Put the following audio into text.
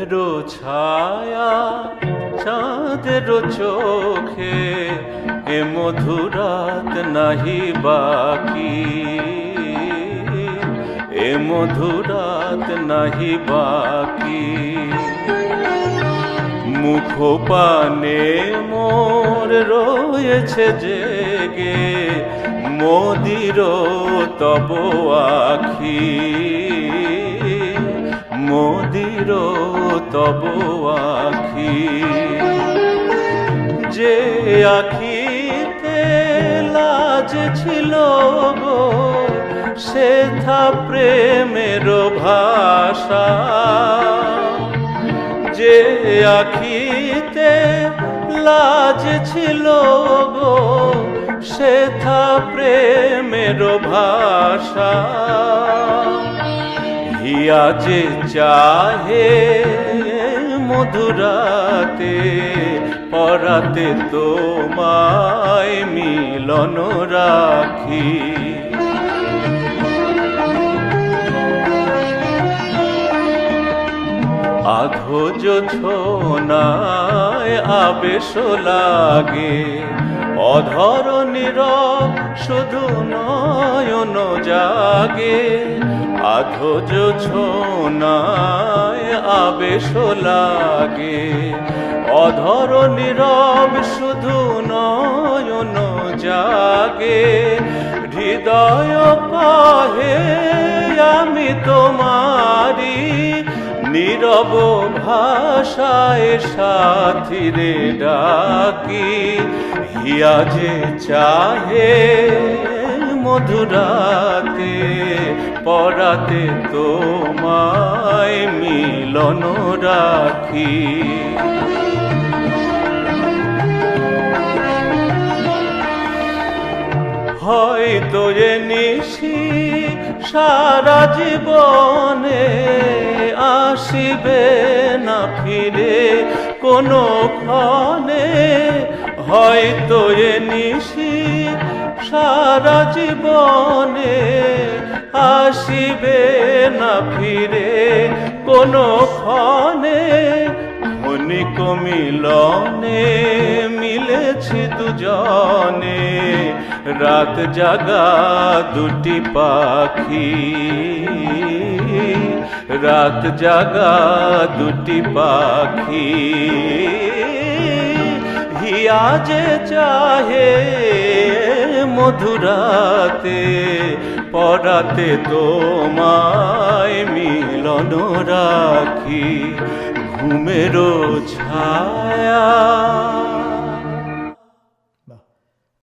ঘুমেরো ছায়া চাঁদেরো চোখে এ মধুরাত নাহি বাকি, এ মধুরাত নাহি বাকি। মুখ পানে মোর রয়েছে জেগে মোদির তব আখি, মোদির তব আখি। যে আখিতে লাজ ছিল গো সেথা প্রেমের ভাষা, যে আখিতে লাজ ছিল গো সেথা প্রেমের ভাষা। হিয়া যে চাহে মধুরাতে পরাতে তোমায় মিলন রাখি। আধোজ ছোনায় আবেশ লাগে অধর নীরব শুধু নয়ন জাগে। আধোজ ছোনায় আবেশ লাগে অধর নীরব শুধু নয়ন জাগে। হৃদয় কহে আমি তোমারি নীরব ভাষায় সাথীরে ডাকি। হিয়া যে চাহে মধুরাতে পরাতে তোমায় মিলন রাখি। হয়তো এ নিশি সারা জীবনে আসিবে না ফিরে কোনো ক্ষণে। হয়তো এ নিশি সারা জীবনে আসিবে না ফিরে কোনো ক্ষণে। ক্ষণিক মিলনে মিলেছি দুজনে রাত জাগা দুটি পাখি, রাত জাগা দুটি পাখি। হিয়া যে চাহে মধুরাতে পরাতে তোমায় মিলন রাখি। ঘুমেরো ছায়া